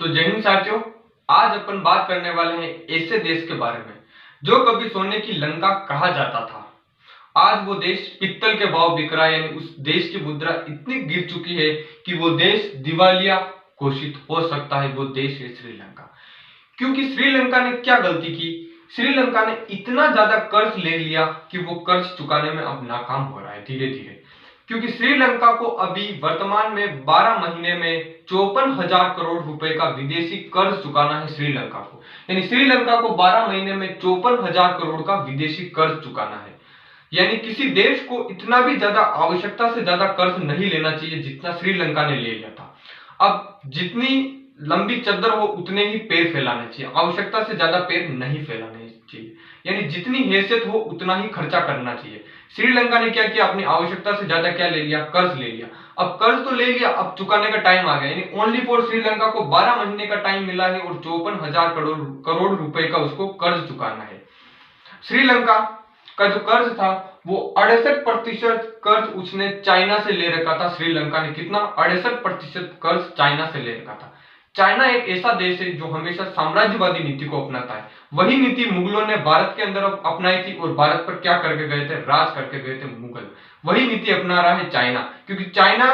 तो जय हिंद साथियों, आज अपन बात करने वाले हैं ऐसे देश के बारे में जो कभी सोने की लंका कहा जाता था। आज वो देश पित्तल के भाव बिक रहा है, यानी उस देश की मुद्रा इतनी गिर चुकी है कि वो देश दिवालिया घोषित हो सकता है। वो देश है श्रीलंका। क्योंकि श्रीलंका ने क्या गलती की? श्रीलंका ने इतना ज्यादा कर्ज ले लिया कि वो कर्ज चुकाने में अब नाकाम हो रहा है धीरे धीरे। क्योंकि श्रीलंका को अभी वर्तमान में 12 महीने में 54,000 करोड़ रुपए का विदेशी कर्ज चुकाना है श्रीलंका को। यानी श्रीलंका को 12 महीने में 54,000 करोड़ का विदेशी कर्ज चुकाना है। यानी किसी देश को इतना भी ज्यादा आवश्यकता से ज्यादा कर्ज नहीं लेना चाहिए जितना श्रीलंका ने ले लिया था। अब जितनी लंबी चद्दर हो उतने ही पैर फैलाने चाहिए, आवश्यकता से ज्यादा पैर नहीं फैलाने चाहिए। यानी जितनी हैसियत हो उतना ही खर्चा करना चाहिए। श्रीलंका ने क्या किया? अपनी आवश्यकता से ज्यादा क्या ले लिया? कर्ज ले लिया। अब कर्ज तो ले लिया, अब चुकाने का टाइम आ गया। यानी ओनली फॉर श्रीलंका को 12 महीने का टाइम मिला है और 54,000 करोड़ रुपए का उसको कर्ज चुकाना है। श्रीलंका का जो कर्ज था वो 68% कर्ज उसने चाइना से ले रखा था। श्रीलंका ने कितना? 68% कर्ज चाइना से ले रखा था। चाइना एक ऐसा देश है जो हमेशा साम्राज्यवादी नीति को अपनाता है। वही नीति मुगलों ने भारत के अंदर अपनाई थी और भारत पर क्या करके गए थे? राज करके गए थे मुगल। वही नीति अपना रहा है चाइना, क्योंकि चाइना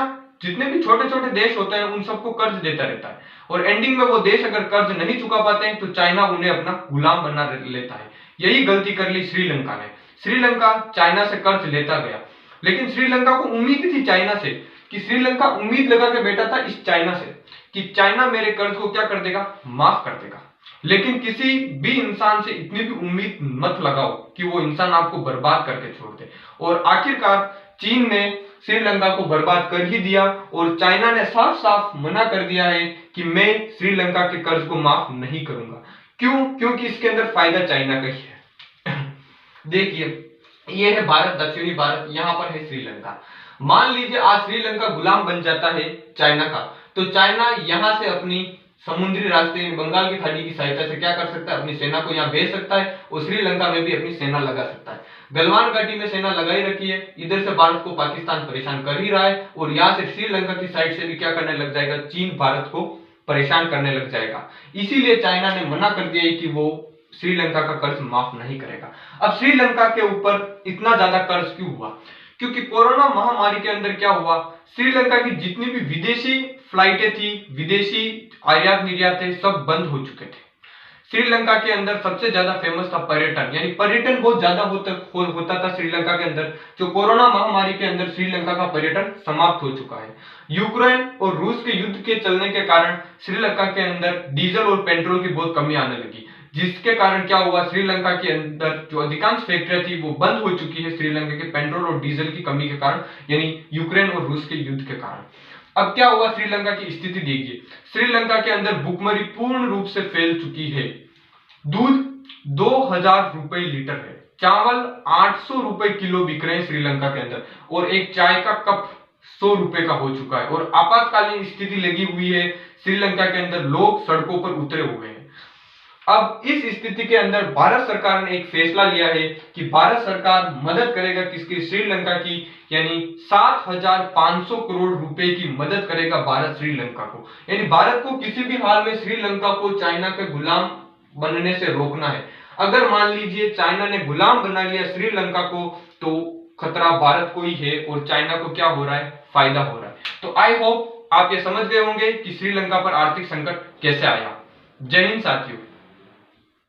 जितने भी छोटे छोटे देश होते हैं उन सबको कर्ज देता रहता है और एंडिंग में वो देश अगर कर्ज नहीं चुका पाते हैं तो चाइना उन्हें अपना गुलाम बना लेता है। यही गलती कर ली श्रीलंका ने। श्रीलंका चाइना से कर्ज लेता गया, लेकिन श्रीलंका को उम्मीद थी चाइना से कि श्रीलंका उम्मीद लगा के बैठा था इस चाइना से कि चाइना मेरे कर्ज को क्या कर देगा? माफ कर देगा। लेकिन किसी भी इंसान से इतनी भी उम्मीद मत लगाओ कि वो इंसान आपको बर्बाद करके छोड़ दे। और आखिरकार चीन ने श्रीलंका को बर्बाद कर ही दिया और चाइना ने साफ साफ मना कर दिया है कि मैं श्रीलंका के कर्ज को माफ नहीं करूंगा। क्यों? क्योंकि इसके अंदर फायदा चाइना का ही है। देखिए, ये है भारत, दक्षिणी भारत, यहां पर है श्रीलंका। मान लीजिए आज श्रीलंका गुलाम बन जाता है चाइना का, तो चाइना यहां से अपनी समुद्री रास्ते बंगाल की खाड़ी की सहायता से क्या कर सकता है? अपनी सेना को यहां भेज सकता है और श्रीलंका में भी अपनी सेना लगा सकता है। गलवान घाटी में सेना लगाई रखी है, इधर से भारत को पाकिस्तान परेशान कर ही रहा है और यहाँ से श्रीलंका की साइड से भी क्या करने लग जाएगा? चीन भारत को परेशान करने लग जाएगा। इसीलिए चाइना ने मना कर दिया है कि वो श्रीलंका का कर्ज माफ नहीं करेगा। अब श्रीलंका के ऊपर इतना ज्यादा कर्ज क्यों हुआ? क्योंकि कोरोना महामारी के अंदर क्या हुआ? श्रीलंका की जितनी भी विदेशी फ्लाइटें थी, विदेशी आयात निर्यात थे, सब बंद हो चुके थे। श्रीलंका के अंदर सबसे ज्यादा फेमस था पर्यटन, यानी पर्यटन बहुत ज्यादा होता था श्रीलंका के अंदर। जो कोरोना महामारी के अंदर श्रीलंका का पर्यटन समाप्त हो चुका है। यूक्रेन और रूस के युद्ध के चलने के कारण श्रीलंका के अंदर डीजल और पेट्रोल की बहुत कमी आने लगी, जिसके कारण क्या हुआ? श्रीलंका के अंदर जो अधिकांश फैक्ट्रियां थी वो बंद हो चुकी है श्रीलंका के पेट्रोल और डीजल की कमी के कारण, यानी यूक्रेन और रूस के युद्ध के कारण। अब क्या हुआ? श्रीलंका की स्थिति देखिए, श्रीलंका के अंदर भुखमरी पूर्ण रूप से फैल चुकी है। दूध 2,000 रुपए लीटर है, चावल 800 रुपए किलो बिक रहे हैं श्रीलंका के अंदर और एक चाय का कप 100 रुपए का हो चुका है और आपातकालीन स्थिति लगी हुई है श्रीलंका के अंदर, लोग सड़कों पर उतरे हुए हैं। अब इस स्थिति के अंदर भारत सरकार ने एक फैसला लिया है कि भारत सरकार मदद करेगा किसकी? श्रीलंका की, यानी 7,500 करोड़ रुपए की मदद करेगा भारत श्रीलंका को। यानी भारत को किसी भी हाल में श्रीलंका को चाइना के गुलाम बनने से रोकना है। अगर मान लीजिए चाइना ने गुलाम बना लिया श्रीलंका को तो खतरा भारत को ही है और चाइना को क्या हो रहा है? फायदा हो रहा है। तो आई होप आप ये समझ गए होंगे कि श्रीलंका पर आर्थिक संकट कैसे आया। जय हिंद साथियों।